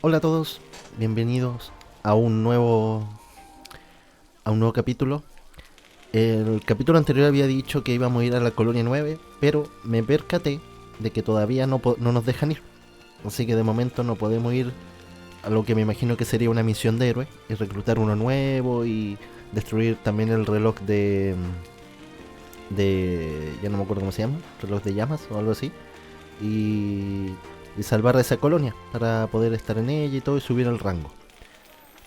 Hola a todos, bienvenidos a un nuevo capítulo. El capítulo anterior había dicho que íbamos a ir a la Colonia 9, pero me percaté de que todavía no nos dejan ir. Así que de momento no podemos ir a lo que me imagino que sería una misión de héroe, y reclutar uno nuevo y destruir también el reloj ya no me acuerdo cómo se llama, reloj de llamas o algo así. Y, y salvar a esa colonia para poder estar en ella y todo y subir el rango.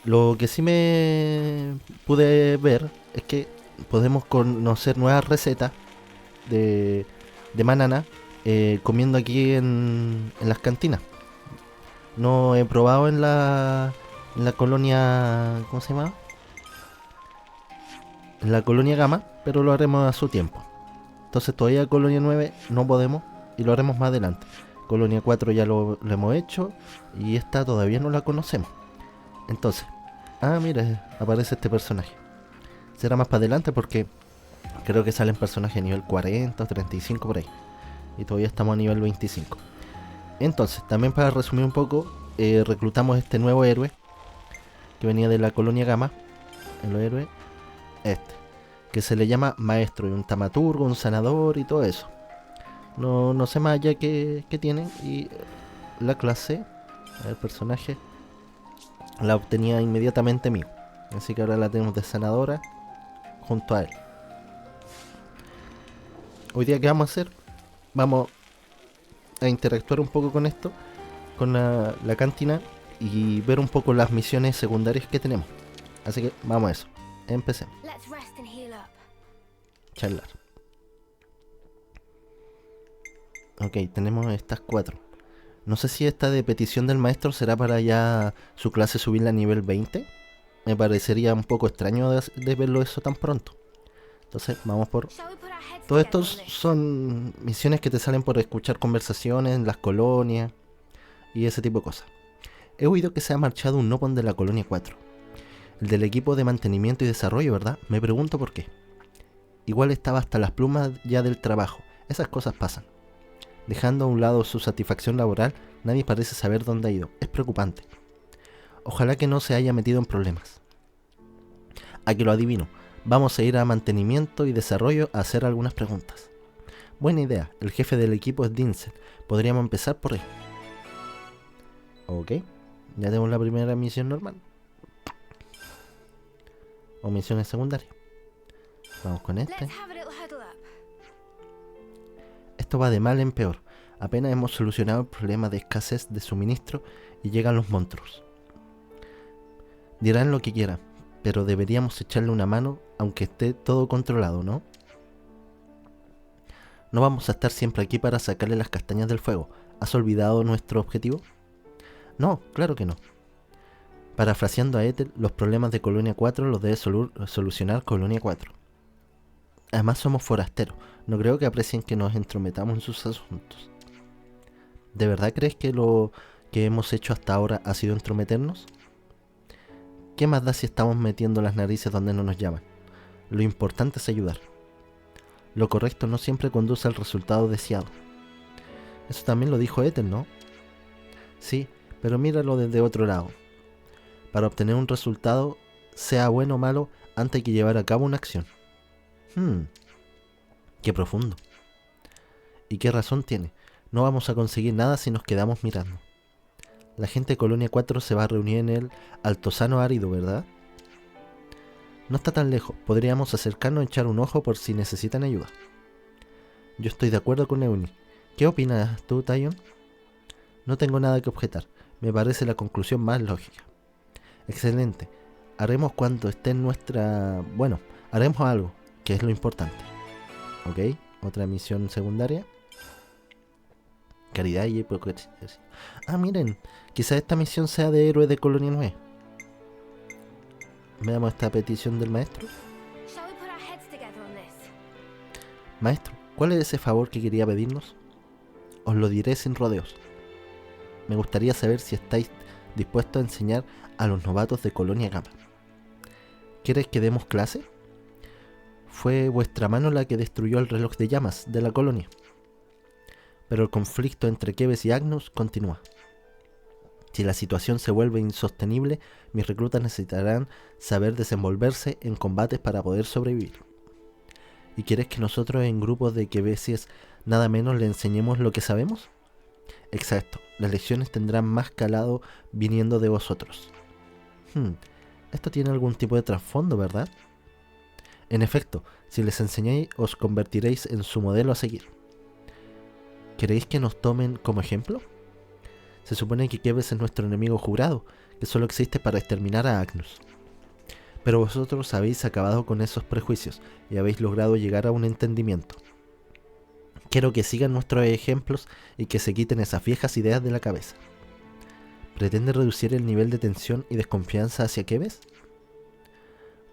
Lo que sí me pude ver es que podemos conocer nuevas recetas de, de banana comiendo aquí en las cantinas. No he probado en la colonia, ¿cómo se llama? En la colonia Gama, pero lo haremos a su tiempo. Entonces todavía Colonia 9 no podemos y lo haremos más adelante. Colonia 4 ya lo hemos hecho y esta todavía no la conocemos. Entonces, mira, aparece este personaje. Será más para adelante porque creo que salen personajes a nivel 40 o 35 por ahí. Y todavía estamos a nivel 25. Entonces, también para resumir un poco, reclutamos este nuevo héroe que venía de la colonia Gama. El héroe este, que se le llama maestro y un tamaturgo, un sanador y todo eso. No sé más allá que tiene. Y la clase, el personaje, la obtenía inmediatamente mío. Así que ahora la tenemos de sanadora junto a él. Hoy día, ¿qué vamos a hacer? Vamos a interactuar un poco con esto, con la cantina, y ver un poco las misiones secundarias que tenemos. Así que vamos a eso. Empecemos. Charlar. Ok, tenemos estas 4. No sé si esta de petición del maestro será para ya su clase subirla a nivel 20. Me parecería un poco extraño de verlo eso tan pronto. Entonces vamos por... Todos estos son misiones que te salen por escuchar conversaciones en las colonias y ese tipo de cosas. He oído que se ha marchado un nopon de la colonia 4. El del equipo de mantenimiento y desarrollo, ¿verdad? Me pregunto por qué. Igual estaba hasta las plumas ya del trabajo. Esas cosas pasan. Dejando a un lado su satisfacción laboral, nadie parece saber dónde ha ido. Es preocupante. Ojalá que no se haya metido en problemas. A que lo adivino. Vamos a ir a mantenimiento y desarrollo a hacer algunas preguntas. Buena idea. El jefe del equipo es Dinsen. Podríamos empezar por él. Ok. Ya tenemos la primera misión normal. O misiones secundarias. Vamos con este. Esto va de mal en peor. Apenas hemos solucionado el problema de escasez de suministro y llegan los monstruos. Dirán lo que quieran, pero deberíamos echarle una mano aunque esté todo controlado, ¿no? No vamos a estar siempre aquí para sacarle las castañas del fuego. ¿Has olvidado nuestro objetivo? No, claro que no. Parafraseando a Ethel, los problemas de Colonia 4 los debe solucionar Colonia 4. Además somos forasteros. No creo que aprecien que nos entrometamos en sus asuntos. ¿De verdad crees que lo que hemos hecho hasta ahora ha sido entrometernos? ¿Qué más da si estamos metiendo las narices donde no nos llaman? Lo importante es ayudar. Lo correcto no siempre conduce al resultado deseado. Eso también lo dijo Ethel, ¿no? Sí, pero míralo desde otro lado. Para obtener un resultado, sea bueno o malo, antes hay que llevar a cabo una acción. Qué profundo. ¿Y qué razón tiene? No vamos a conseguir nada si nos quedamos mirando. La gente de Colonia 4 se va a reunir en el altozano árido, ¿verdad? No está tan lejos. Podríamos acercarnos a echar un ojo por si necesitan ayuda. Yo estoy de acuerdo con Euni. ¿Qué opinas tú, Tyon? No tengo nada que objetar. Me parece la conclusión más lógica. Excelente. Haremos cuando esté en nuestra... Bueno, haremos algo, que es lo importante. Ok, otra misión secundaria. Caridad y hipocresía. Miren, quizás esta misión sea de héroe de Colonia 9. Veamos esta petición del maestro. Maestro, ¿cuál es ese favor que quería pedirnos? Os lo diré sin rodeos. Me gustaría saber si estáis dispuestos a enseñar a los novatos de Colonia Gama. ¿Quieres que demos clase? Fue vuestra mano la que destruyó el reloj de llamas de la colonia. Pero el conflicto entre Keves y Agnus continúa. Si la situación se vuelve insostenible, mis reclutas necesitarán saber desenvolverse en combates para poder sobrevivir. ¿Y quieres que nosotros en grupos de quebecies nada menos le enseñemos lo que sabemos? Exacto, las lecciones tendrán más calado viniendo de vosotros. Esto tiene algún tipo de trasfondo, ¿verdad? En efecto, si les enseñáis, os convertiréis en su modelo a seguir. ¿Queréis que nos tomen como ejemplo? Se supone que Kebes es nuestro enemigo jurado, que solo existe para exterminar a Agnus. Pero vosotros habéis acabado con esos prejuicios y habéis logrado llegar a un entendimiento. Quiero que sigan nuestros ejemplos y que se quiten esas viejas ideas de la cabeza. ¿Pretende reducir el nivel de tensión y desconfianza hacia Kebes?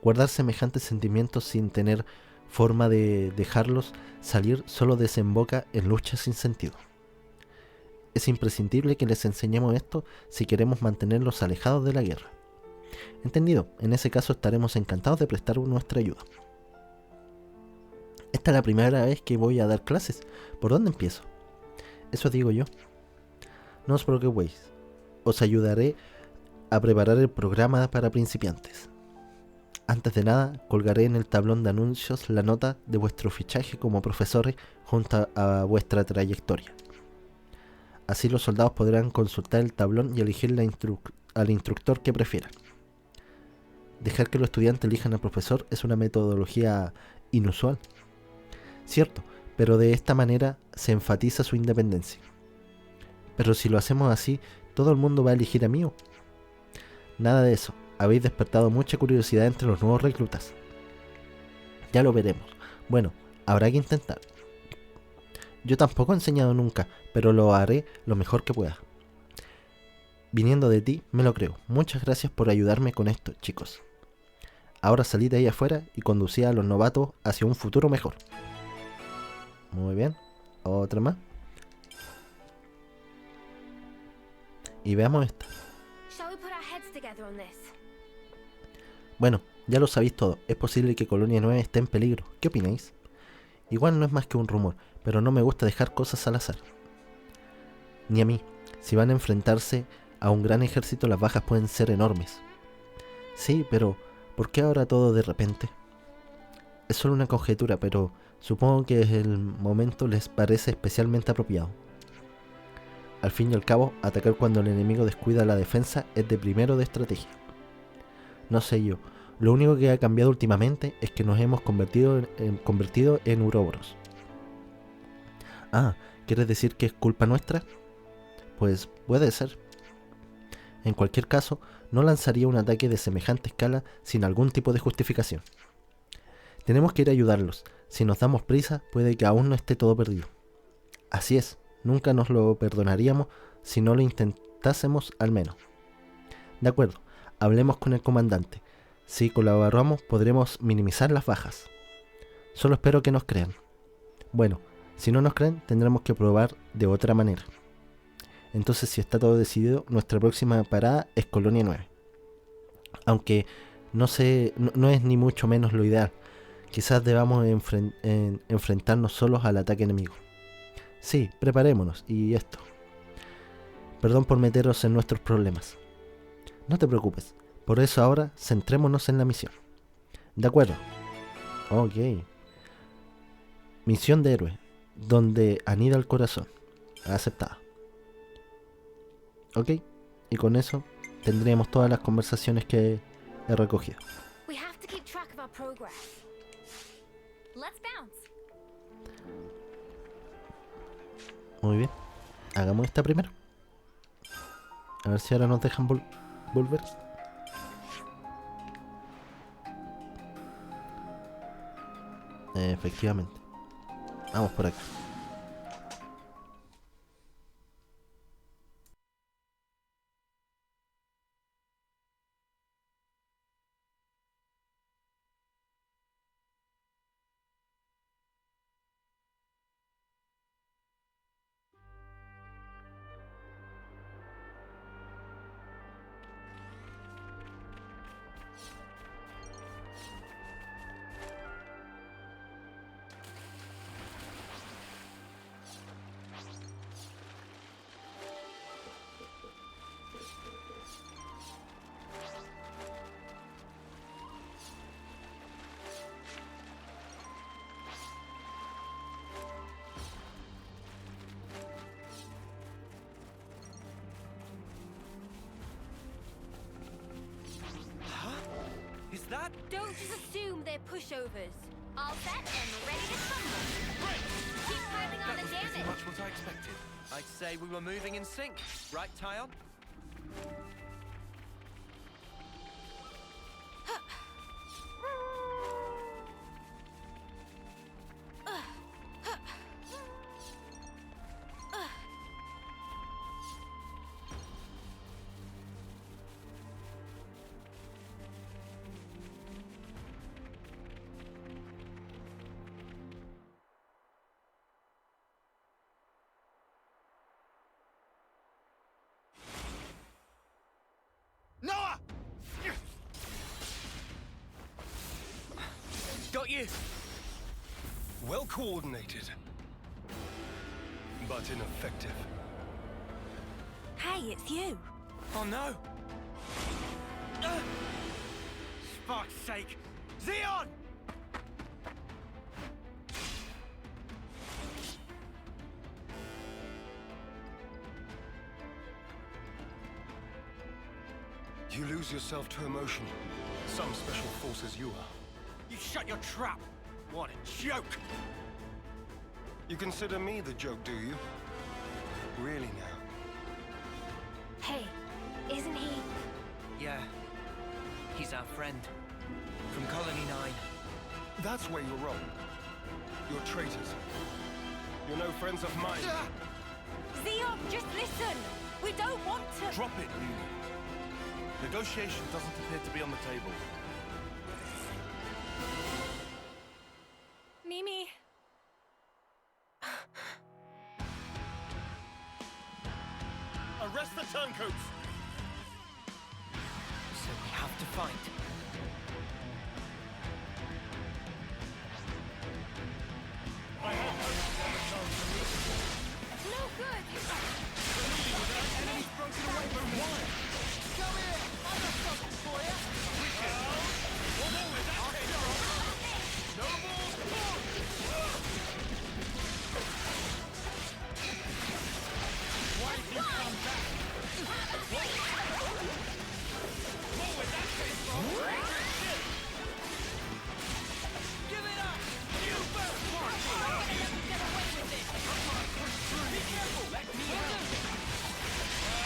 Guardar semejantes sentimientos sin tener forma de dejarlos salir solo desemboca en luchas sin sentido. Es imprescindible que les enseñemos esto si queremos mantenerlos alejados de la guerra. Entendido, en ese caso estaremos encantados de prestar nuestra ayuda. Esta es la primera vez que voy a dar clases. ¿Por dónde empiezo? Eso digo yo. No os preocupéis, os ayudaré a preparar el programa para principiantes. Antes de nada, colgaré en el tablón de anuncios la nota de vuestro fichaje como profesores junto a vuestra trayectoria. Así los soldados podrán consultar el tablón y elegir al instructor que prefieran. Dejar que los estudiantes elijan al profesor es una metodología inusual. Cierto, pero de esta manera se enfatiza su independencia. Pero si lo hacemos así, todo el mundo va a elegir a mí. Nada de eso. Habéis despertado mucha curiosidad entre los nuevos reclutas. Ya lo veremos. Bueno, habrá que intentar. Yo tampoco he enseñado nunca, pero lo haré lo mejor que pueda. Viniendo de ti, me lo creo. Muchas gracias por ayudarme con esto, chicos. Ahora salid de ahí afuera y conducid a los novatos hacia un futuro mejor. Muy bien. Otra más. Y veamos esta. Bueno, ya lo sabéis todo. Es posible que Colonia 9 esté en peligro. ¿Qué opináis? Igual no es más que un rumor, pero no me gusta dejar cosas al azar. Ni a mí. Si van a enfrentarse a un gran ejército, las bajas pueden ser enormes. Sí, pero ¿por qué ahora todo de repente? Es solo una conjetura, pero supongo que el momento les parece especialmente apropiado. Al fin y al cabo, atacar cuando el enemigo descuida la defensa es de primero de estrategia. No sé yo, lo único que ha cambiado últimamente es que nos hemos convertido en uroboros. Ah, ¿quieres decir que es culpa nuestra? Pues puede ser. En cualquier caso, no lanzaría un ataque de semejante escala sin algún tipo de justificación. Tenemos que ir a ayudarlos. Si nos damos prisa, puede que aún no esté todo perdido. Así es, nunca nos lo perdonaríamos si no lo intentásemos al menos. De acuerdo, hablemos con el comandante. Si colaboramos, podremos minimizar las bajas. Solo espero que nos crean. Bueno, si no nos creen, tendremos que probar de otra manera. Entonces, si está todo decidido, nuestra próxima parada es Colonia 9. Aunque no es ni mucho menos lo ideal. Quizás debamos enfrentarnos solos al ataque enemigo. Sí, preparémonos y esto. Perdón por meteros en nuestros problemas. No te preocupes. Por eso ahora centrémonos en la misión. De acuerdo. Ok. Misión de héroe. Donde anida el corazón. Aceptada. Ok. Y con eso tendríamos todas las conversaciones que he recogido. Muy bien. Hagamos esta primero. A ver si ahora nos dejan volver. Efectivamente. Vamos por acá. Don't just assume they're pushovers. All set and ready to crumble. Great! Keep piling on That the was pretty damage. much what I expected. I'd say we were moving in sync, right, Tyon? Noah! Got you! Well coordinated, but ineffective. Hey, it's you. Oh no! Fuck's sake! Zeon! You lose yourself to emotion. Some special forces you are. You shut your trap! What a joke! You consider me the joke, do you? Really now? Hey, isn't he? Yeah. He's our friend. From Colony 9. That's where you're wrong. You're traitors. You're no friends of mine. Zeon, just listen. We don't want to. Drop it, Lily. Negotiation doesn't appear to be on the table. Mimi. Arrest the turncoats! So we have to fight. I have No good. enemies broken away from one! Come here! I've got something for you! Well, no, where that came from! No more Why did you come back? More where that came from! Give it up! You first one! Get away with it! I'm gonna push through! Be careful! Let me help!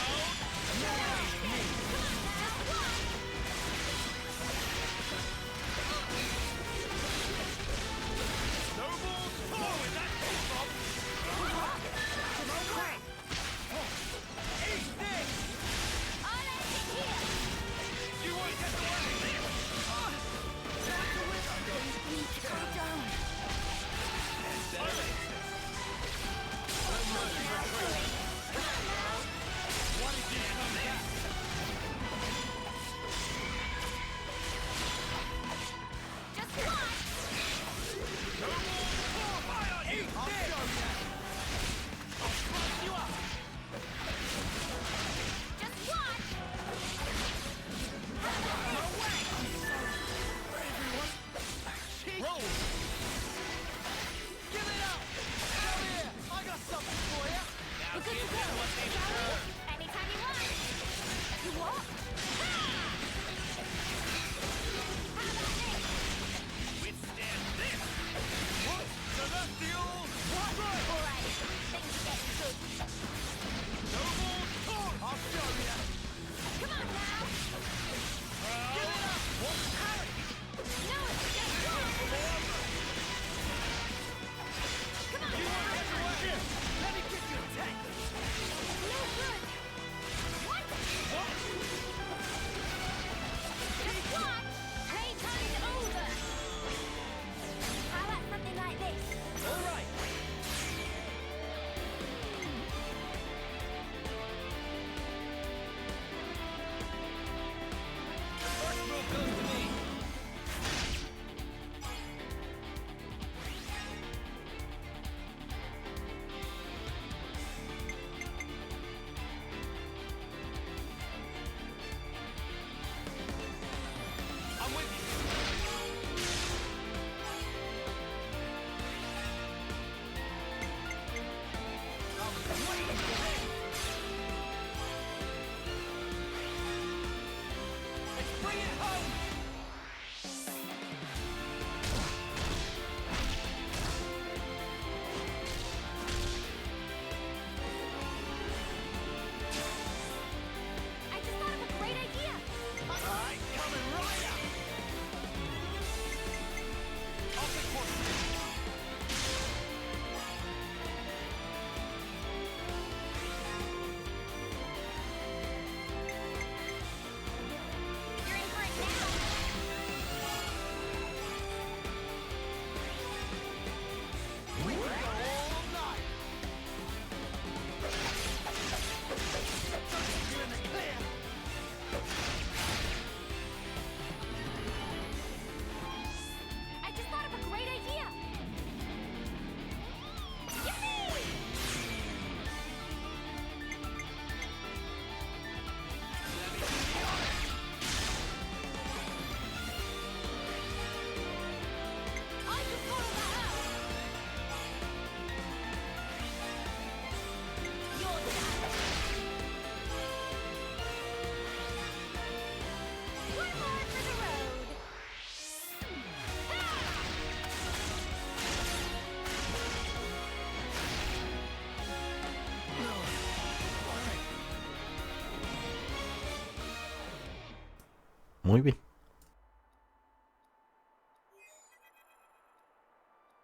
Muy bien.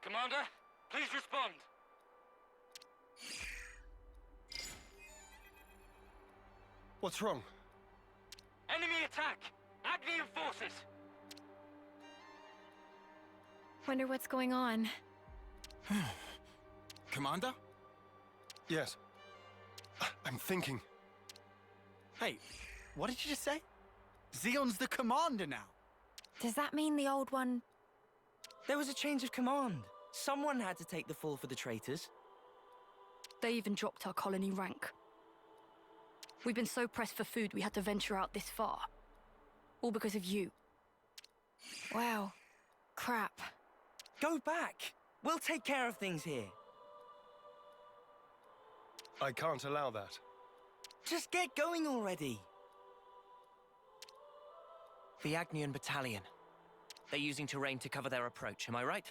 Commander, please respond. What's wrong? Enemy attack! Agnian forces! Wonder what's going on. Commander? Yes. I'm thinking. Hey, what did you just say? Zeon's the commander now. Does that mean the old one? There was a change of command. Someone had to take the fall for the traitors. They even dropped our colony rank. We've been so pressed for food we had to venture out this far. All because of you. Wow. Crap. Go back. We'll take care of things here. I can't allow that. Just get going already. The Agnian battalion. They're using terrain to cover their approach, am I right?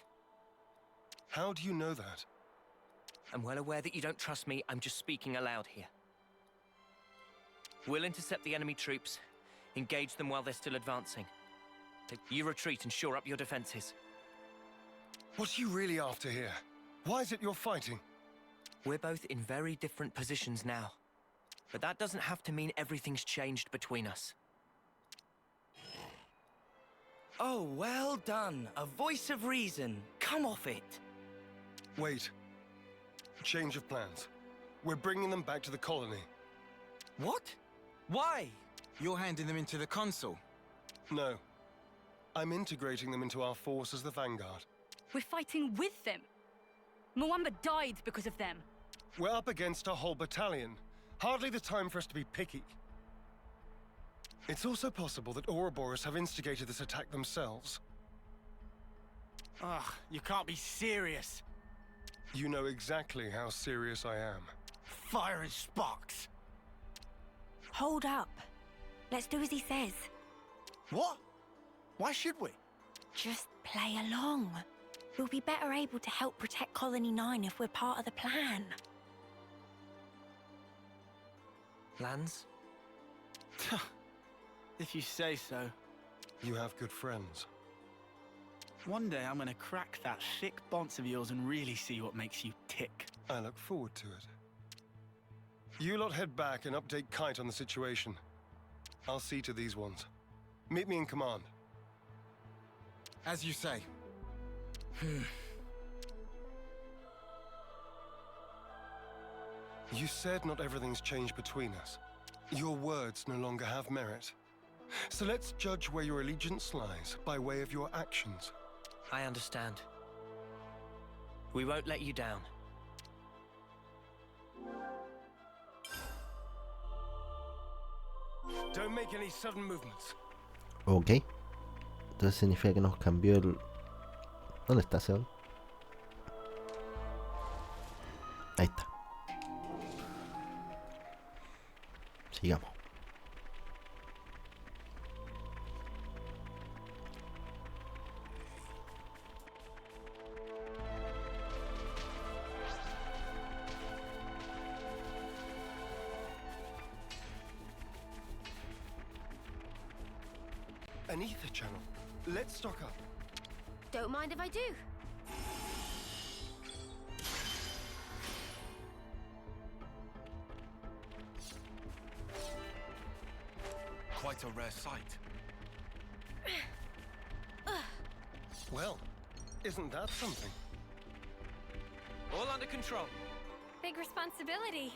How do you know that? I'm well aware that you don't trust me. I'm just speaking aloud here. We'll intercept the enemy troops, engage them while they're still advancing. You retreat and shore up your defenses. What are you really after here? Why is it you're fighting? We're both in very different positions now. But that doesn't have to mean everything's changed between us. Oh, well done. A voice of reason. Come off it. Wait. Change of plans. We're bringing them back to the colony. What? Why? You're handing them into the consul. No. I'm integrating them into our force as the vanguard. We're fighting with them. Mwamba died because of them. We're up against a whole battalion. Hardly the time for us to be picky. It's also possible that Ouroboros have instigated this attack themselves. Ugh, you can't be serious. You know exactly how serious I am. Fire and sparks. Hold up. Let's do as he says. What? Why should we? Just play along. We'll be better able to help protect Colony 9 if we're part of the plan. Lands? If you say so. You have good friends. One day I'm gonna crack that thick bonce of yours and really see what makes you tick. I look forward to it. You lot head back and update Kite on the situation. I'll see to these ones. Meet me in command. As you say. You said not everything's changed between us. Your words no longer have merit. So let's judge where your allegiance lies by way of your actions. I understand. We won't let you down. Don't make any sudden movements. Ok. Entonces significa que nos cambió el... ¿Dónde está Zeon? Ahí está. Sigamos. An ether channel. Let's stock up. Don't mind if I do. Quite a rare sight. Well, isn't that something? All under control. Big responsibility.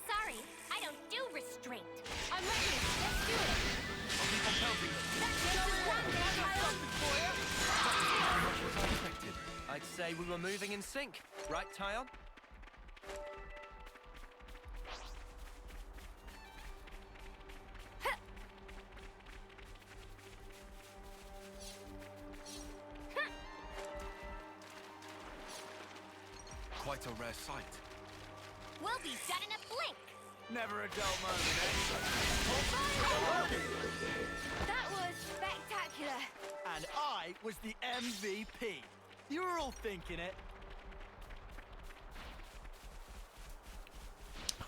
Sorry, I don't do restraint. I'm ready. Let's do it. I'd say we were moving in sync. Right, Tyon? Quite a rare sight. We'll be done in a blink. Never a dull moment, That was spectacular. And I was the MVP. You were all thinking it.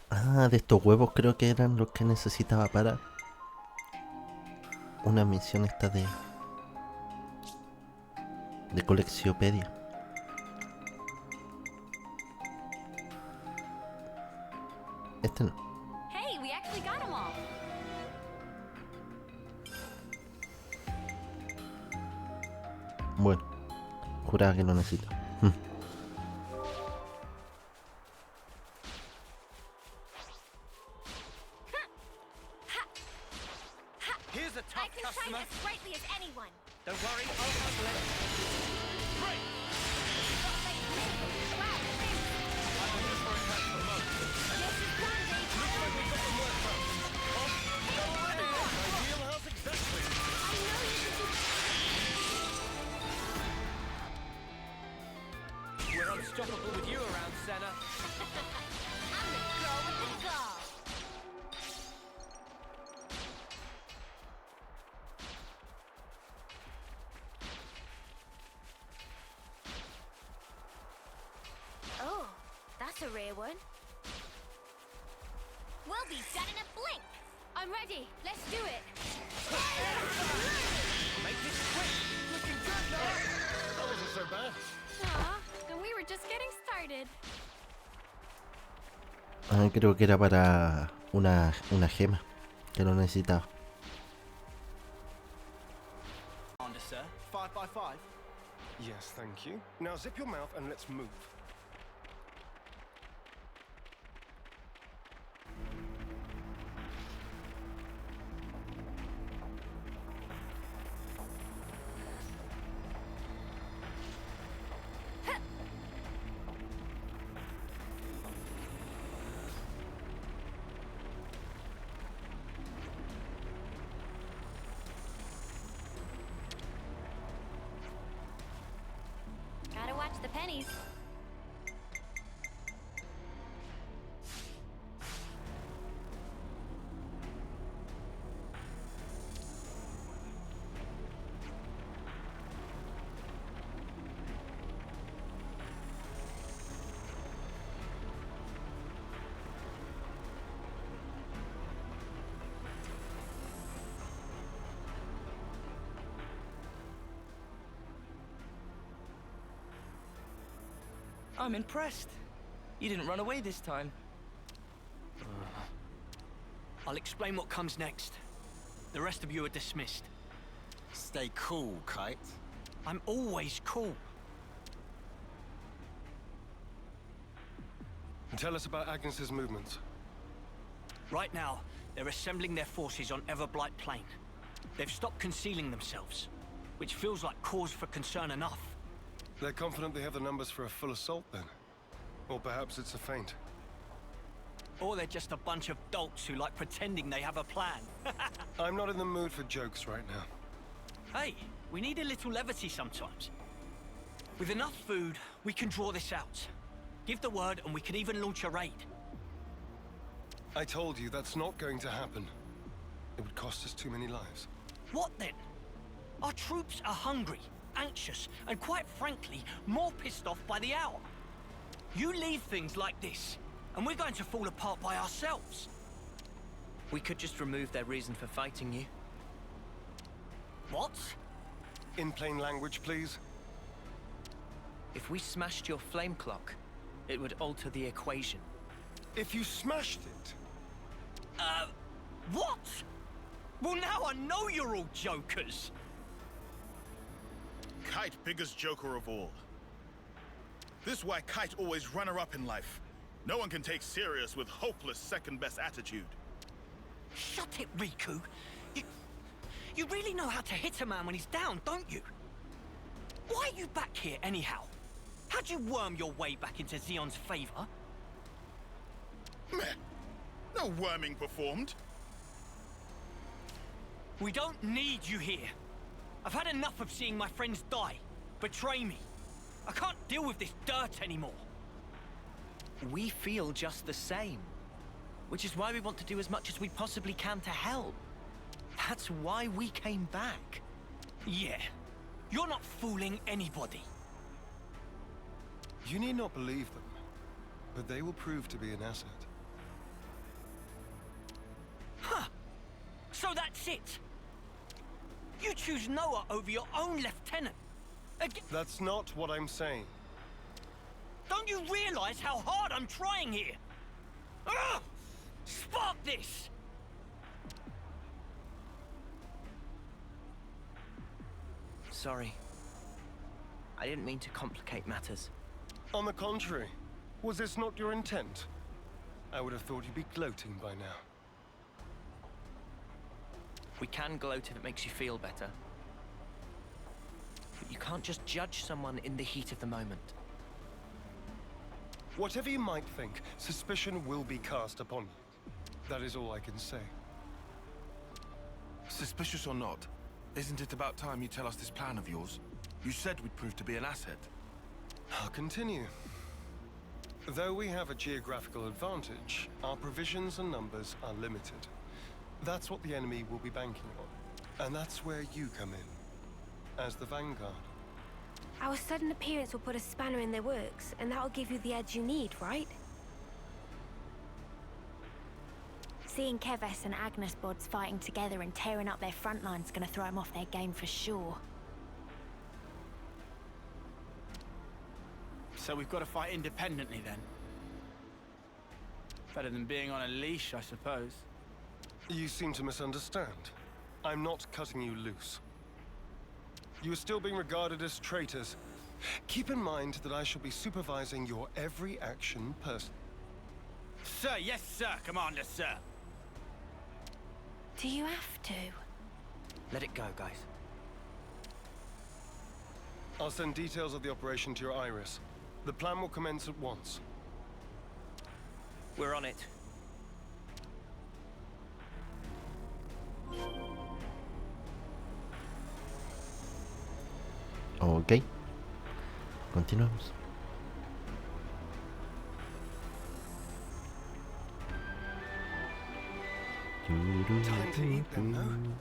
Ah, de estos huevos creo que eran los que necesitaba para una misión esta de coleccionpedia. Este no. Hey, we actually got them all. Bueno, juraba que lo necesito. Here's a I tough can customer. fight as sprightly as anyone. Don't worry, I'll handle it. Like me. Wow, thanks. I know just where it comes from most. This is one day. We got some work from. Ideal house exactly. I know you can do. We're unstoppable with you around, Senna. I'm the girl with the gall. Oh, that's a rare one. We'll be done in a blink. I'm ready. Let's do it. Make this quick. Looking good now. That wasn't so bad. Aw, and we were just getting started. Creo que era para una gema que lo necesitaba. Commander, sir. 5x5. Yes, thank you. Now zip your mouth and let's move. Gotta watch the pennies. I'm impressed. You didn't run away this time. I'll explain what comes next. The rest of you are dismissed. Stay cool, Kite. I'm always cool. Tell us about Agnes's movements. Right now, they're assembling their forces on Everblight Plain. They've stopped concealing themselves, which feels like cause for concern enough. They're confident they have the numbers for a full assault then. Or perhaps it's a feint. Or they're just a bunch of dolts who like pretending they have a plan. I'm not in the mood for jokes right now. Hey, we need a little levity sometimes. With enough food, we can draw this out. Give the word and we can even launch a raid. I told you that's not going to happen. It would cost us too many lives. What then? Our troops are hungry, anxious, and quite frankly, more pissed off by the hour. You leave things like this, and we're going to fall apart by ourselves. We could just remove their reason for fighting you. What? In plain language, please. If we smashed your flame clock, it would alter the equation. If you smashed it, What? Well, now I know you're all jokers. Kite biggest joker of all. This why Kite always runner-up in life. No one can take serious with hopeless second-best attitude. Shut it, Riku. You really know how to hit a man when he's down, don't you? Why are you back here anyhow? How'd you worm your way back into Zeon's favor? Meh. No worming performed. We don't need you here. I've had enough of seeing my friends die, betray me. I can't deal with this dirt anymore. We feel just the same. Which is why we want to do as much as we possibly can to help. That's why we came back. Yeah, you're not fooling anybody. you need not believe them, but they will prove to be an asset. Huh. So that's it. You choose Noah over your own lieutenant. That's not what I'm saying. Don't you realize how hard I'm trying here? Ugh! Spark this! Sorry. I didn't mean to complicate matters. On the contrary, was this not your intent? I would have thought you'd be gloating by now. We can gloat if it makes you feel better. But you can't just judge someone in the heat of the moment. Whatever you might think, suspicion will be cast upon you. That is all I can say. Suspicious or not, isn't it about time you tell us this plan of yours? You said we'd prove to be an asset. I'll continue. Though we have a geographical advantage, our provisions and numbers are limited. That's what the enemy will be banking on. And that's where you come in, as the vanguard. Our sudden appearance will put a spanner in their works, and that'll give you the edge you need, right? Seeing Keves and Agnes bods fighting together and tearing up their front line's gonna throw them off their game for sure. So we've got to fight independently then? Better than being on a leash, I suppose. You seem to misunderstand. I'm not cutting you loose. You are still being regarded as traitors. Keep in mind that I shall be supervising your every action personally. Sir, yes sir, Commander, sir. Do you have to? Let it go, guys. I'll send details of the operation to your iris. The plan will commence at once. We're on it. Ok. Continuamos. Time to eat them, no?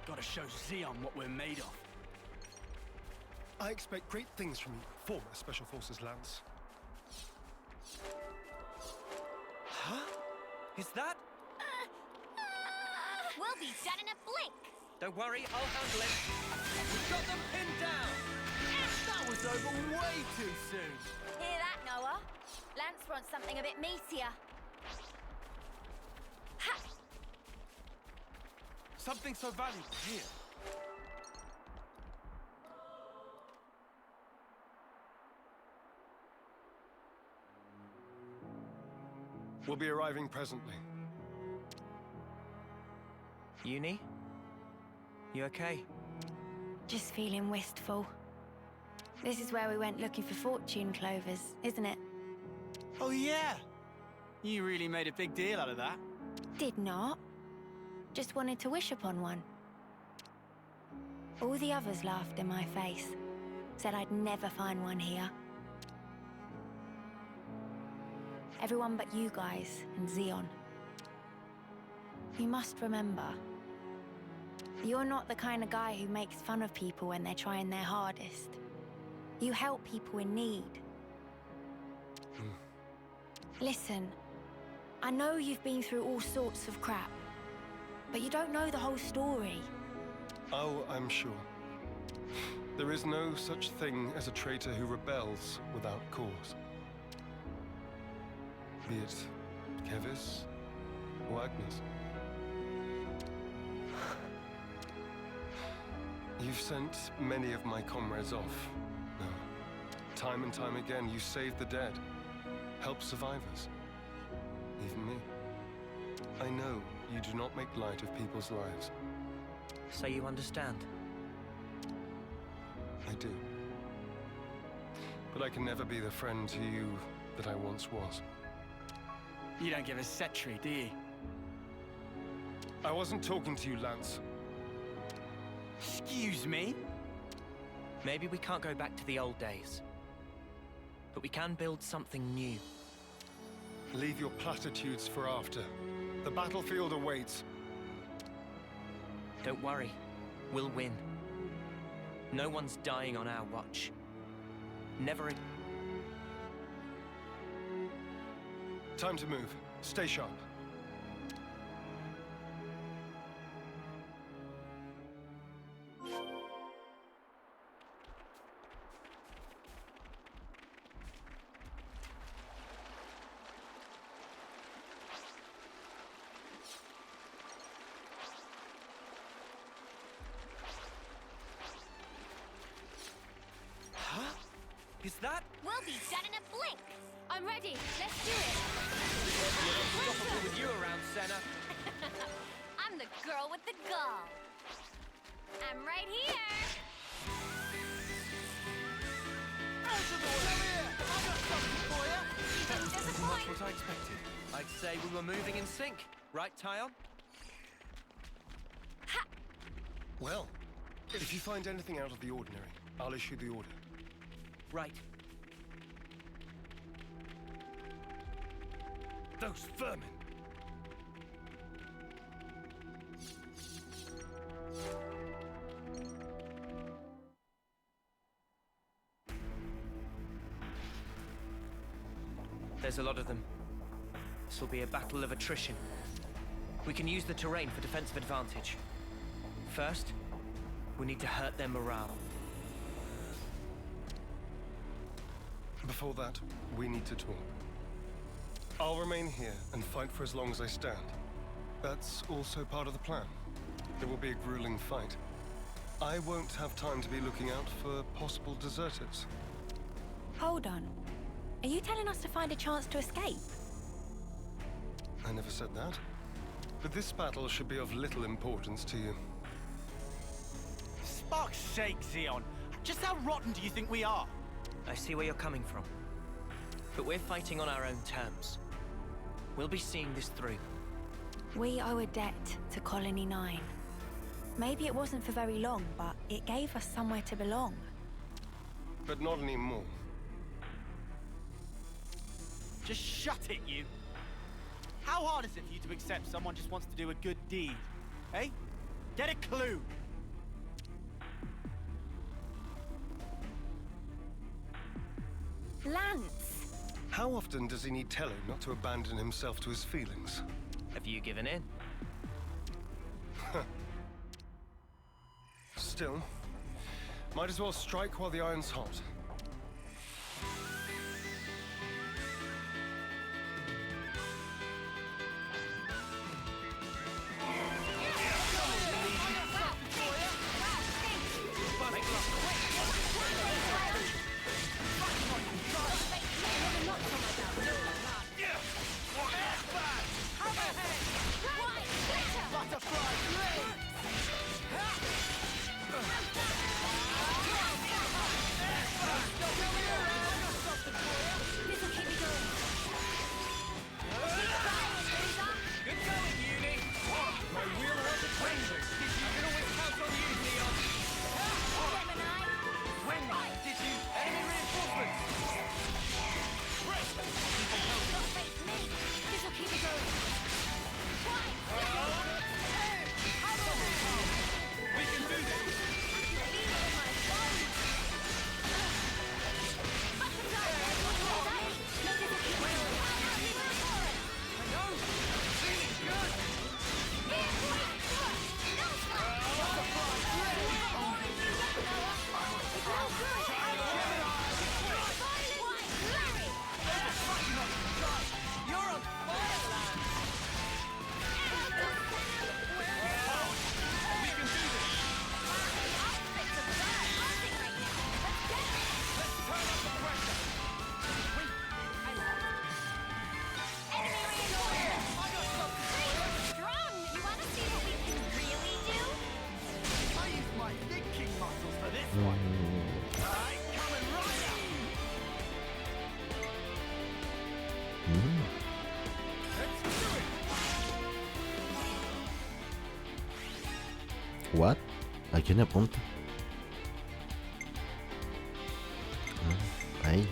Gotta show Zeon what we're made of. I expect great things from you, former Special Forces Lance. Huh? Is that? We'll be done in a blink! Don't worry, I'll handle it. We've got them pinned down! That was over way too soon. Hear that, Noah? Lance wants something a bit meatier. Ha! Something so valuable here. We'll be arriving presently. Uni? You okay? Just feeling wistful. This is where we went looking for fortune clovers, isn't it? Oh yeah! You really made a big deal out of that. Did not. Just wanted to wish upon one. All the others laughed in my face. Said I'd never find one here. Everyone but you guys and Zeon. You must remember, you're not the kind of guy who makes fun of people when they're trying their hardest. You help people in need. Listen, I know you've been through all sorts of crap, but you don't know the whole story. Oh, I'm sure. There is no such thing as a traitor who rebels without cause. Be it Kevis or Agnes. You've sent many of my comrades off. No. Time and time again, you saved the dead, helped survivors. Even me. I know you do not make light of people's lives. So you understand? I do. But I can never be the friend to you that I once was. You don't give a set treat, do you? I wasn't talking to you, Lance. Excuse me? Maybe we can't go back to the old days. But we can build something new. Leave your platitudes for after. The battlefield awaits. Don't worry. We'll win. No one's dying on our watch. Never. Time to move. Stay sharp. Is that? We'll be done in a blink. I'm ready. Let's do it. Unstoppable with you around, Senna. I'm the girl with the gall. I'm right here. You didn't That's disappoint. what I expected. I'd say we were moving in sync. Right, Tyon? Well, if you find anything out of the ordinary, I'll issue the order. Right. Those vermin! There's a lot of them. This will be a battle of attrition. We can use the terrain for defensive advantage. First, we need to hurt their morale. Before that, we need to talk. I'll remain here and fight for as long as I stand. That's also part of the plan. It will be a grueling fight. I won't have time to be looking out for possible deserters. Hold on. Are you telling us to find a chance to escape? I never said that. But this battle should be of little importance to you. Spark's sake, Zeon. Just how rotten do you think we are? I see where you're coming from. But we're fighting on our own terms. We'll be seeing this through. We owe a debt to Colony 9. Maybe it wasn't for very long, but it gave us somewhere to belong. But not anymore. Just shut it, you. How hard is it for you to accept someone just wants to do a good deed? Hey? Get a clue! Lance! How often does he need telling not to abandon himself to his feelings? Have you given in? Still, might as well strike while the iron's hot. ¿What? ¿A quién apunta? Ahí.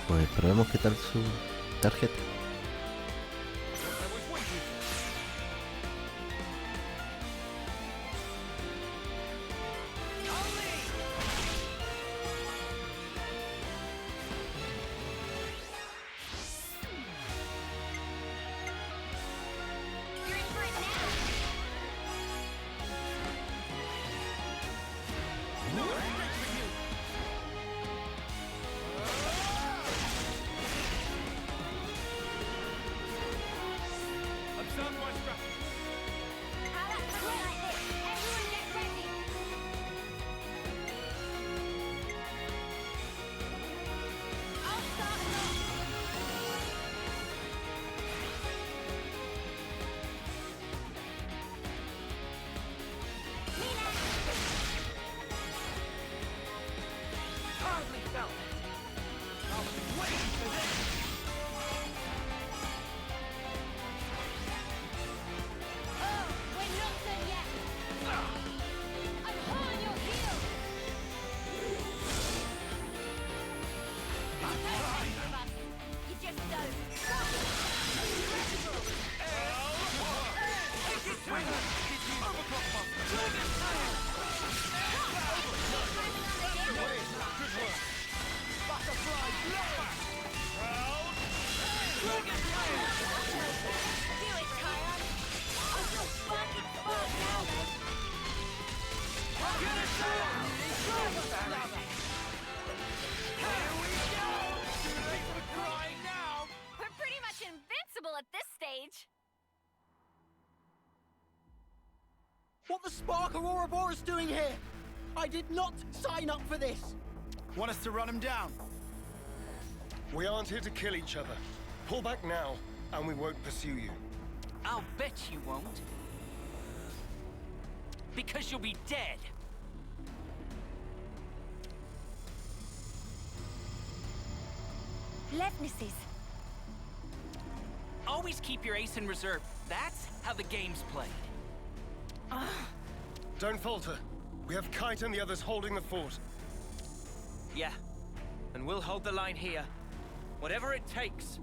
Pues probemos qué tal su tarjeta. What the spark are Ouroboros doing here? I did not sign up for this. Want us to run him down? We aren't here to kill each other. Pull back now, and we won't pursue you. I'll bet you won't. Because you'll be dead. Levnesses. Always keep your ace in reserve. That's how the game's played. Don't falter. We have Kite and the others holding the fort. Yeah. And we'll hold the line here. Whatever it takes.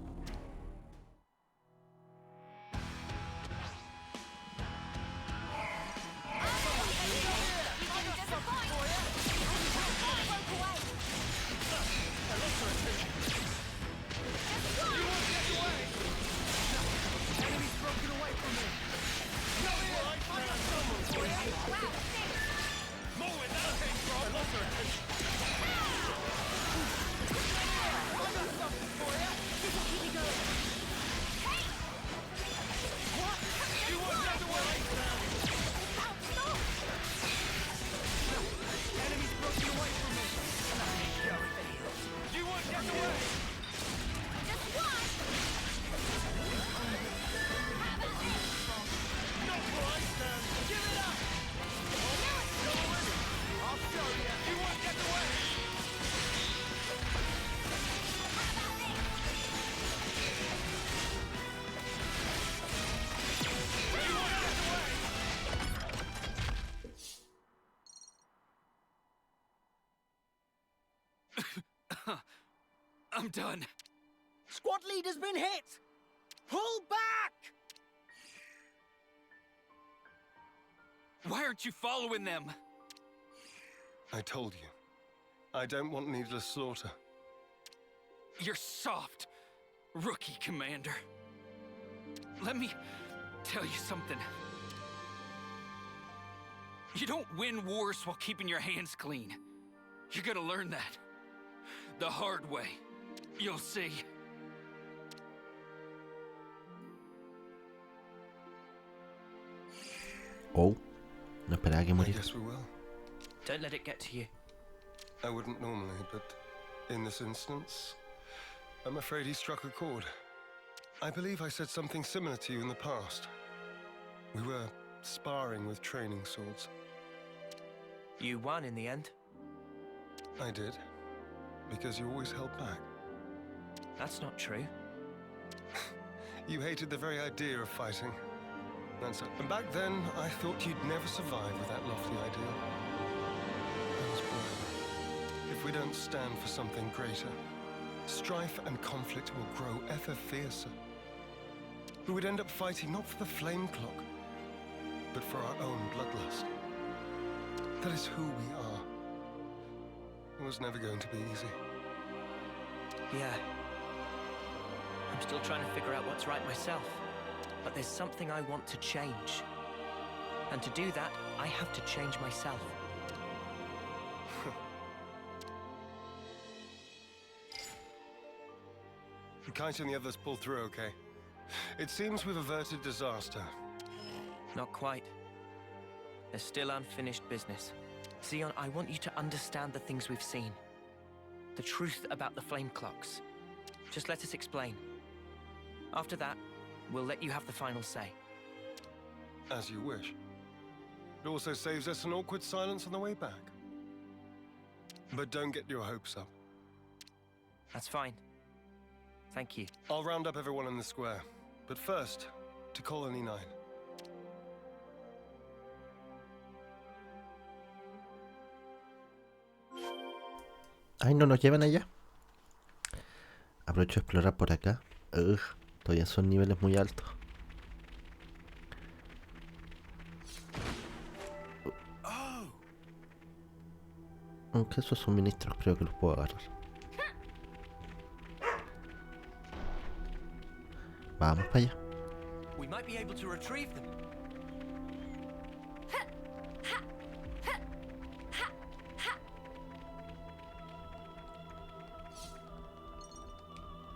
I'm done. Squad leader's been hit! Pull back! Why aren't you following them? I told you. I don't want needless slaughter. You're soft, rookie commander. Let me tell you something. You don't win wars while keeping your hands clean. You're gonna learn that. The hard way. You'll see. Oh, no esperaba que I muriera. guess we will. Don't let it get to you. I wouldn't normally, but in this instance, I'm afraid he struck a chord. I believe I said something similar to you in the past. We were sparring with training swords. You won in the end. I did, because you always held back. That's not true. You hated the very idea of fighting. And back then, I thought you'd never survive with that lofty ideal. I was wrong. If we don't stand for something greater, strife and conflict will grow ever fiercer. We would end up fighting not for the flame clock, but for our own bloodlust. That is who we are. It was never going to be easy. Yeah. I'm still trying to figure out what's right myself. But there's something I want to change. And to do that, I have to change myself. Kite and the others pull through okay. It seems we've averted disaster. Not quite. There's still unfinished business. Zeon, I want you to understand the things we've seen. The truth about the flame clocks. Just let us explain. After that, we'll let you have the final say. As you wish. It also saves us an awkward silence on the way back. But don't get your hopes up. That's fine. Thank you. I'll round up everyone in the square. But first, to Colony 9. Ay, no nos llevan allá. Aprovecho de explorar por acá. Ugh, todavía son niveles muy altos. Aunque esos suministros creo que los puedo agarrar. Vamos para allá. We might be able to retrieve them.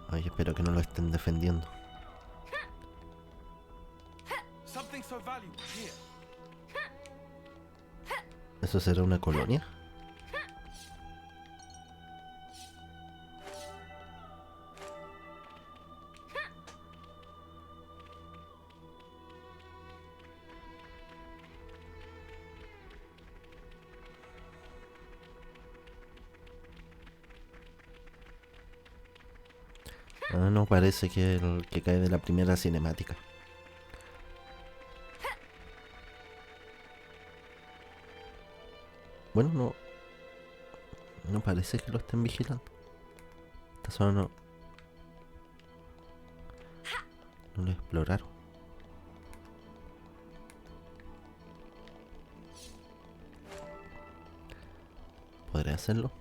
Ay, espero que no lo estén defendiendo. Something so valuable here. ¿Eso será una colonia? Ah, no, parece que el que cae de la primera cinemática. Bueno, no parece que lo estén vigilando. Esta zona no lo exploraron. ¿Podré hacerlo?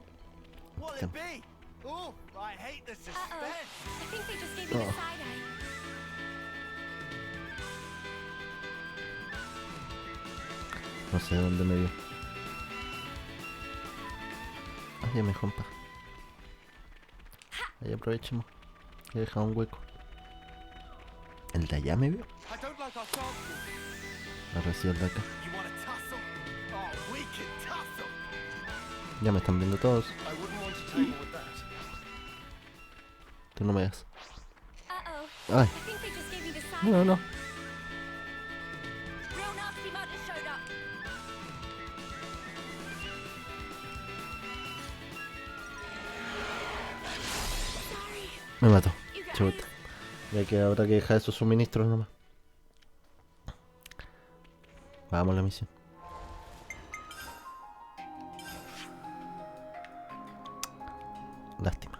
What'll it be? Oh, I hate the suspense. I think they just gave you the side eye. No sé dónde me vio. Ay, me compa. Ahí aprovechemos. He dejado un hueco. ¿El de allá me vio? I don't like our chances. Ahora sí el de acá. You want to tussle? Oh, we can tussle. Ya me están viendo todos. I wouldn't want to tangle with that. Tú no me veas. Uh-oh. Ay, I think they just gave you the side no, no. Real nasty mutters showed up. Sorry. Me mató. You guys. Chuta. Ya que habrá que dejar esos suministros nomás. Vamos a la misión. Lástima.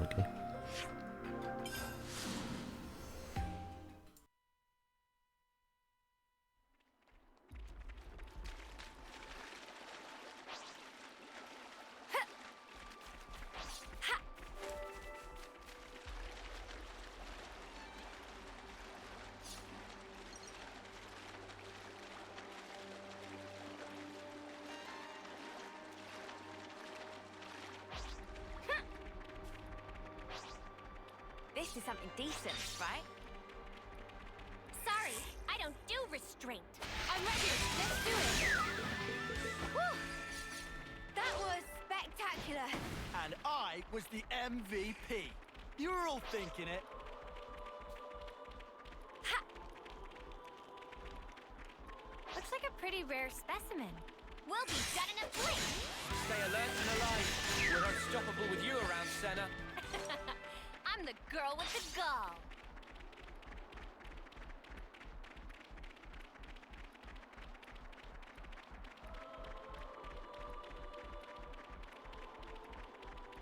Ok. This is something decent, right? Sorry, I don't do restraint. I'm ready. Let's do it. Whew. That was spectacular. And I was the MVP. You were all thinking it. Ha! Looks like a pretty rare specimen. We'll be done in a blink. Stay alert and alive. We're unstoppable with you around, Senna. I'm the girl with the gall.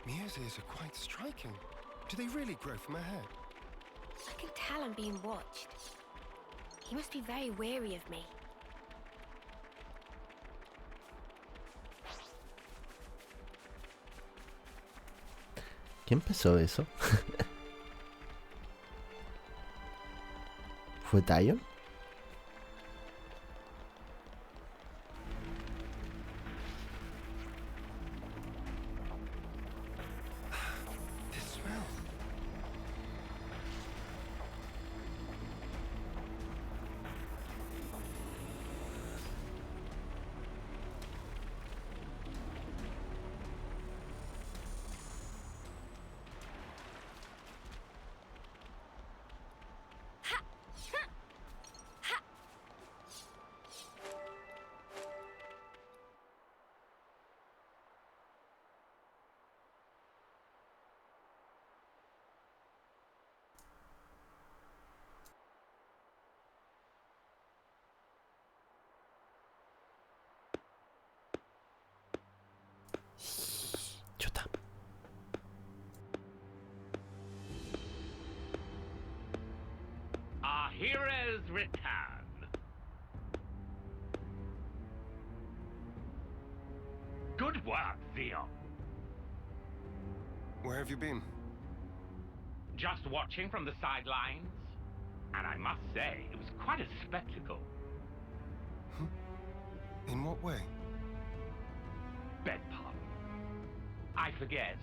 Mia's ears are quite striking. Do they really grow from her head? I can tell I'm being watched. He must be very wary of me. ¿Quién empezó eso? ¿Fue Zeon? This smell. Chuta. Our heroes return. Good work, Zeon. Where have you been? Just watching from the sidelines. And I must say, it was quite a spectacle. In what way? Beg pardon. I forget.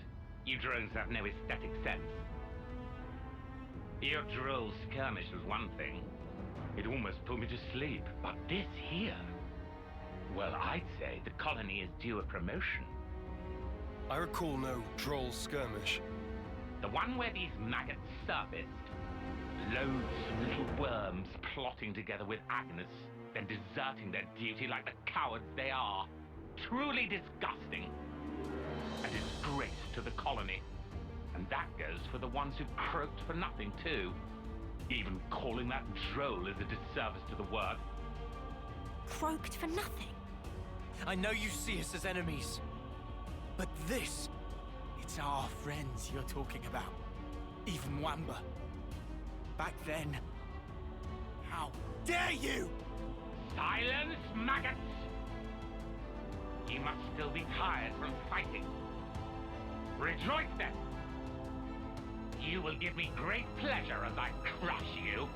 You drones have no aesthetic sense. Your droll skirmish was one thing. It almost put me to sleep. But this here... Well, I'd say the colony is due a promotion. I recall no droll skirmish. The one where these maggots surfaced. Loads of little worms plotting together with Agnes, then deserting their duty like the cowards they are. Truly disgusting. A disgrace to the colony. And that goes for the ones who croaked for nothing, too. Even calling that droll is a disservice to the work. Croaked for nothing. I know you see us as enemies. But this... It's our friends you're talking about. Even Wamba. Back then... How dare you! Silence, maggots! You must still be tired from fighting. Rejoice then! You will give me great pleasure as I crush you.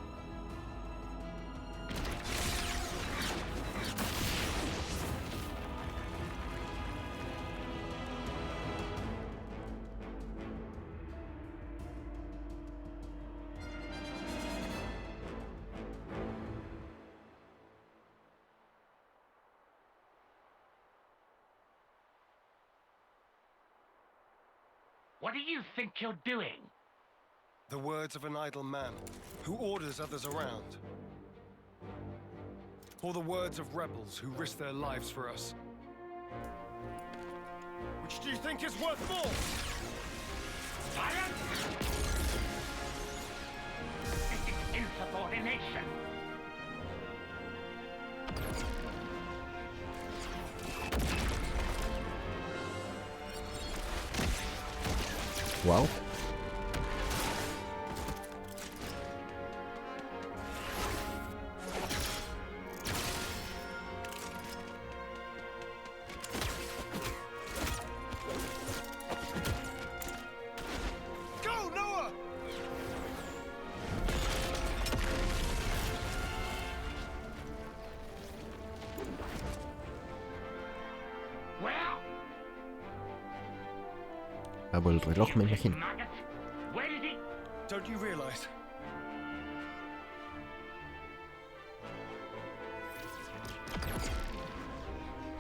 What do you think you're doing? The words of an idle man who orders others around. Or the words of rebels who risk their lives for us. Which do you think is worth more? Silence! This is insubordination. Wow. Go, Noah! Well, Ah, por el reloj me imagino. maggot, where did he? Don't you realize?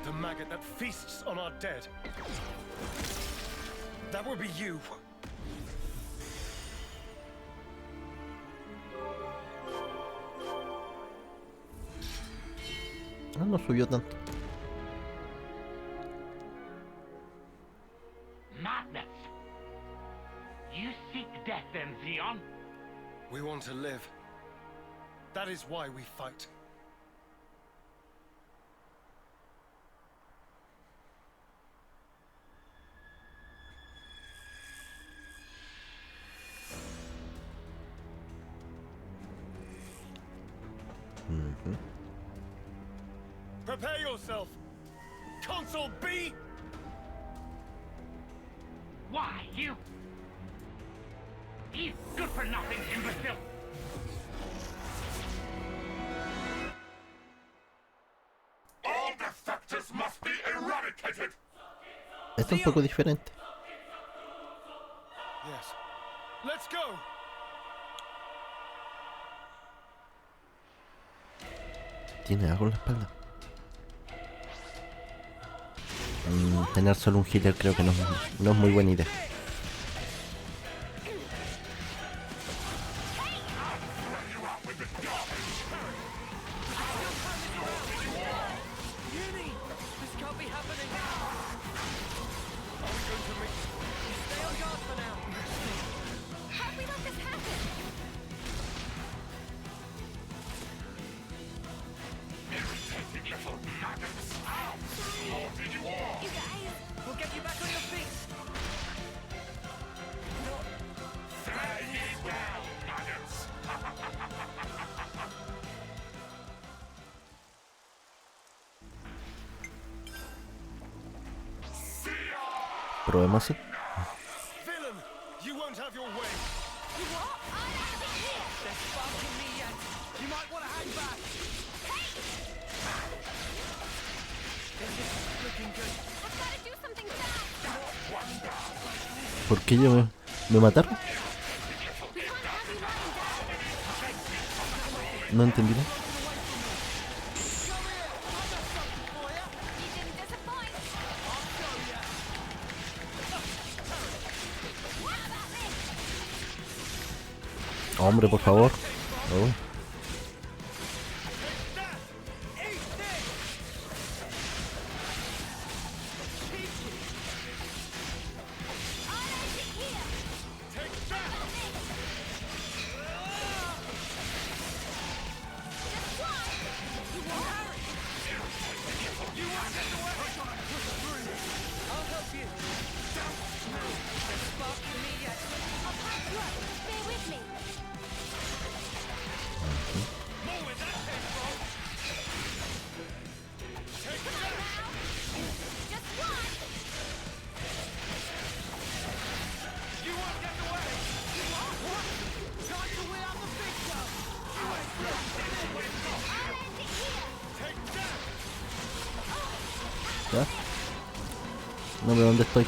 The maggot that feasts on our dead. That will be you. Ah, no subió tanto. Madness. You seek death then, Zeon? We want to live. That is why we fight. Prepare yourself! Console B! Why, you? You good for nothing, imbecile! All defectors must be eradicated! Esto es un poco diferente. Yes. Let's go! Tiene algo en la espalda. Tener solo un healer creo que no es muy buena idea. Probemos así. Villain! You won't have your way! They're sparking me yet. You might want to hang back. This is looking good. I've got to do something fast. ¿Por qué me mataron? We can't have you lying down. No entendí nada. You didn't disappoint. What about this? Hombre, por favor. Oh. Stay with me. ¿Ya? No veo dónde estoy.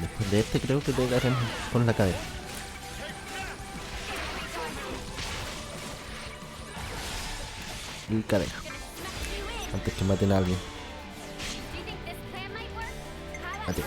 Después de este creo que pegaremos con la cadera. Y cadera. Antes que maten a alguien. Mate.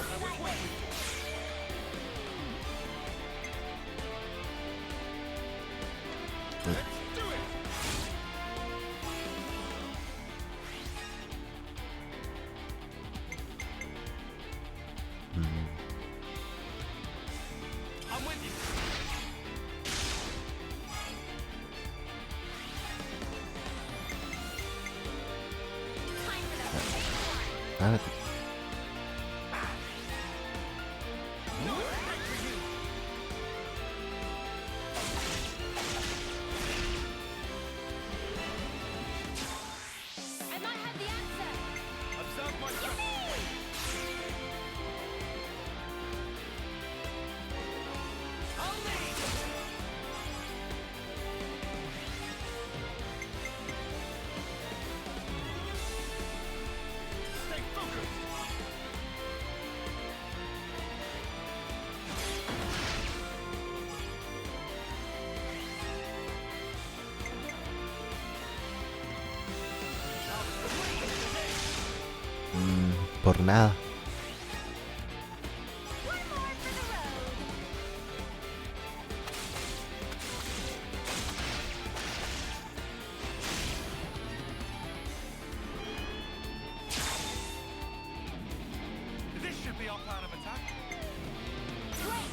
Párate. Por nada. This should be our plan of attack. Great!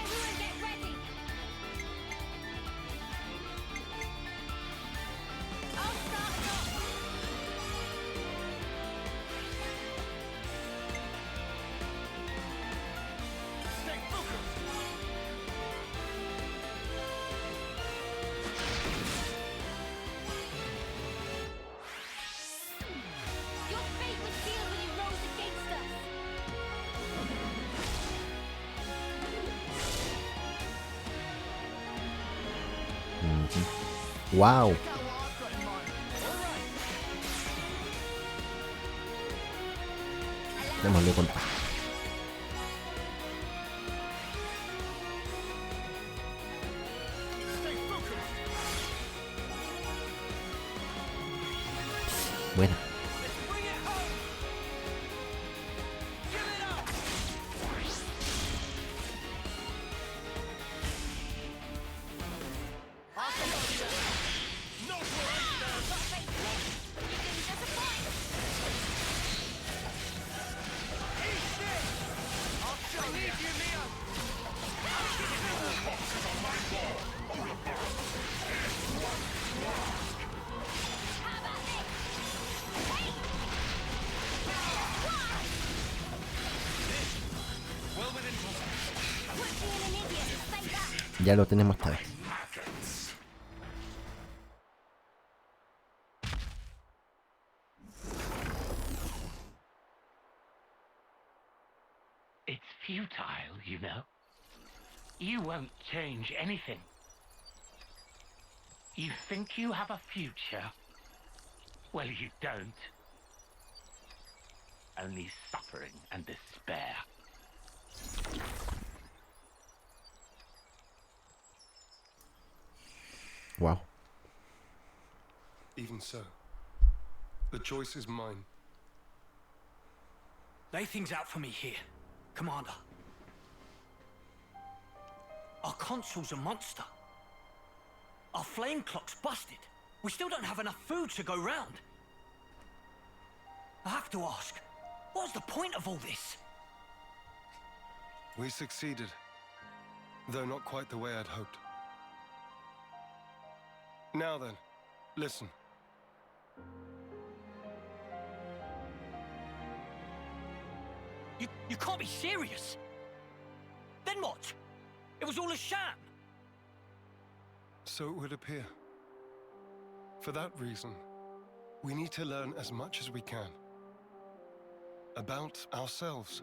Everyone get ready! I'll start us off! Stay focused. Your fate was sealed when you rose against us! Wow. Démosle con. Buena. Ya lo tenemos esta vez. It's futile, you know. You won't change anything. You think you have a future? Well, you don't. Only suffering and despair. Wow. Even so, the choice is mine. Lay things out for me here, Commander. Our consul's a monster. Our flame clock's busted. We still don't have enough food to go round. I have to ask, what's the point of all this? We succeeded, though not quite the way I'd hoped. Now then, listen. You can't be serious. Then what? It was all a sham. So it would appear. For that reason, we need to learn as much as we can. About ourselves.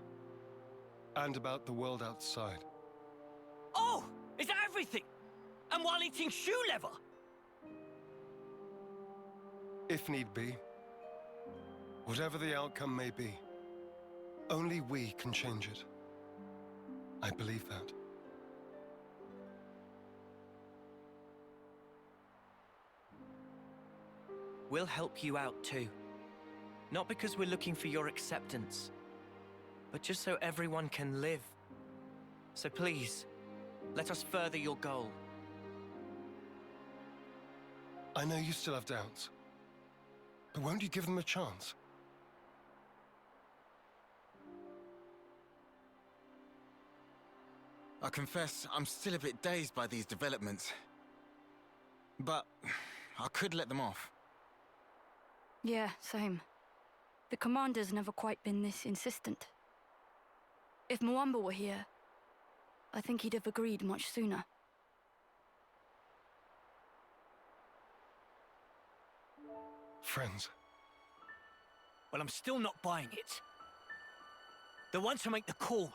And about the world outside. Oh! Is that everything? And while eating shoe leather? If need be. Whatever the outcome may be. Only we can change it. I believe that. We'll help you out too. Not because we're looking for your acceptance, but just so everyone can live. So please, let us further your goal. I know you still have doubts. But won't you give them a chance? I confess, I'm still a bit dazed by these developments. But I could let them off. Yeah, same. The commander's never quite been this insistent. If Mwamba were here, I think he'd have agreed much sooner. Friends. Well, I'm still not buying it. The one to make the call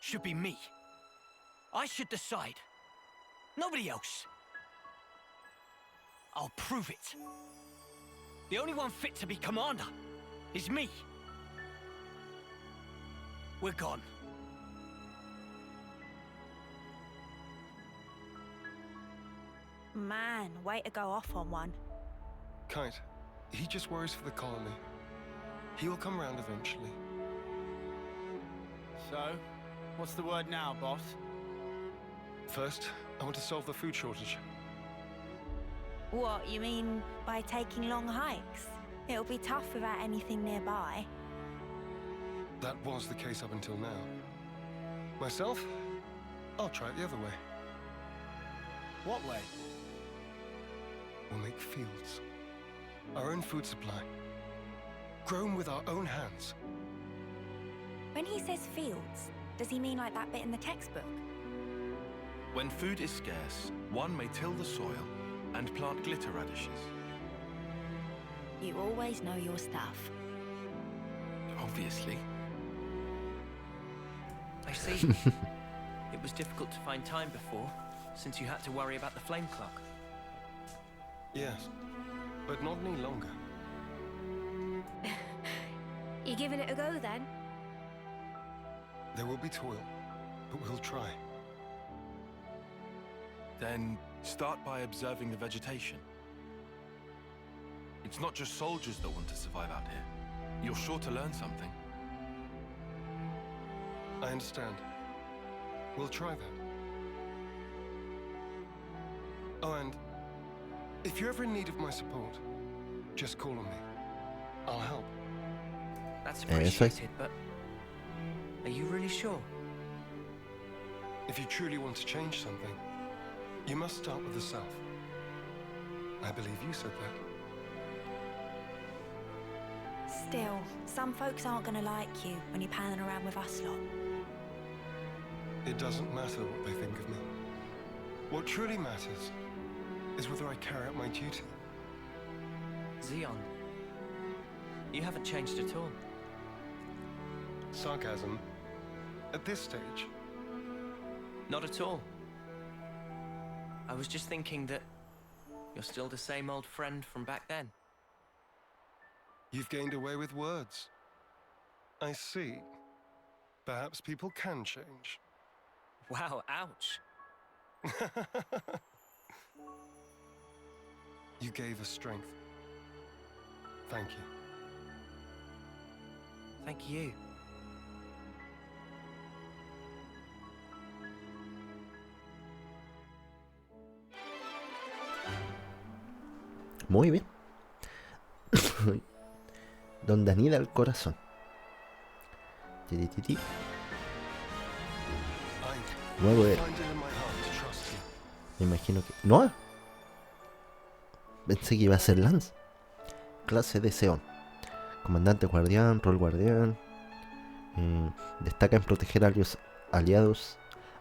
should be me. I should decide. Nobody else. I'll prove it. The only one fit to be commander is me. We're gone. Man, way to go off on one. Kite, he just worries for the colony. He'll come round eventually. So, what's the word now, boss? First, I want to solve the food shortage. What, you mean by taking long hikes? It'll be tough without anything nearby. That was the case up until now. Myself, I'll try it the other way. What way? We'll make fields. Our own food supply. Grown with our own hands. When he says fields, does he mean like that bit in the textbook? When food is scarce, one may till the soil and plant glitter radishes. You always know your stuff. Obviously. I see. It was difficult to find time before, since you had to worry about the flame clock. Yes, but not any longer. You giving it a go then? There will be toil, but we'll try. Then start by observing the vegetation. It's not just soldiers that want to survive out here. You're sure to learn something. I understand. We'll try that. Oh, and if you're ever in need of my support, just call on me. I'll help. That's Eso es. appreciated, but are you really sure? If you truly want to change something, you must start with the South. I believe you said that. Still, some folks aren't gonna like you when you're panning around with us lot. It doesn't matter what they think of me. What truly matters is whether I carry out my duty. Zeon, you haven't changed at all. Sarcasm? At this stage? Not at all. I was just thinking that you're still the same old friend from back then. You've gained away with words. I see. Perhaps people can change. Wow, ouch. You gave us strength. Thank you. Thank you. Muy bien. Donde anida el corazón. Ti. Nuevo héroe. Me imagino que... ¿No? Pensé que iba a ser Lance. Clase de Zeon. Comandante guardián, rol guardián. Destaca en proteger a los aliados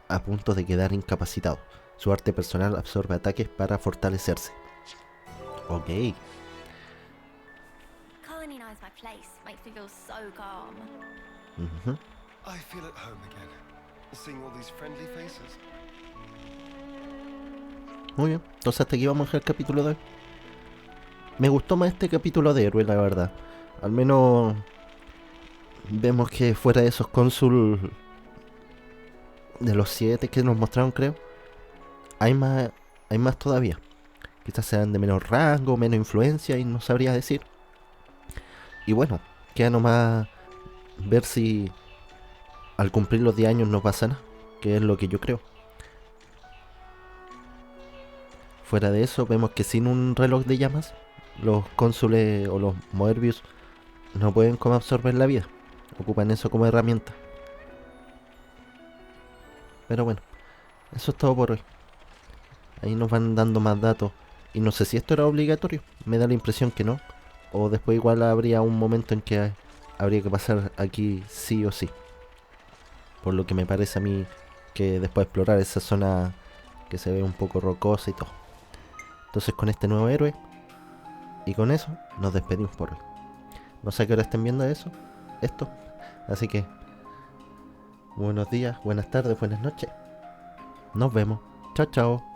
a punto de quedar incapacitado. Su arte personal absorbe ataques para fortalecerse. Ok. Colonize my place makes me feel so calm. I feel at home again, seeing all these friendly faces. Muy bien, entonces hasta aquí vamos a dejar el capítulo de hoy. Me gustó más este capítulo de héroe, la verdad. Al menos vemos que fuera de esos cónsul de los 7 que nos mostraron, creo, hay más todavía. Quizás sean de menor rango, menos influencia y no sabría decir. Y bueno, queda nomás ver si al cumplir los 10 años no pasa nada, que es lo que yo creo. Fuera de eso, vemos que sin un reloj de llamas, los cónsules o los Moerbius no pueden como absorber la vida. Ocupan eso como herramienta. Pero bueno, eso es todo por hoy. Ahí nos van dando más datos. Y no sé si esto era obligatorio. Me da la impresión que no. O después igual habría un momento en que habría que pasar aquí sí o sí. Por lo que me parece a mí que después explorar esa zona que se ve un poco rocosa y todo. Entonces con este nuevo héroe y con eso nos despedimos por hoy. No sé a qué hora estén viendo esto. Así que buenos días, buenas tardes, buenas noches. Nos vemos. Chao, chao.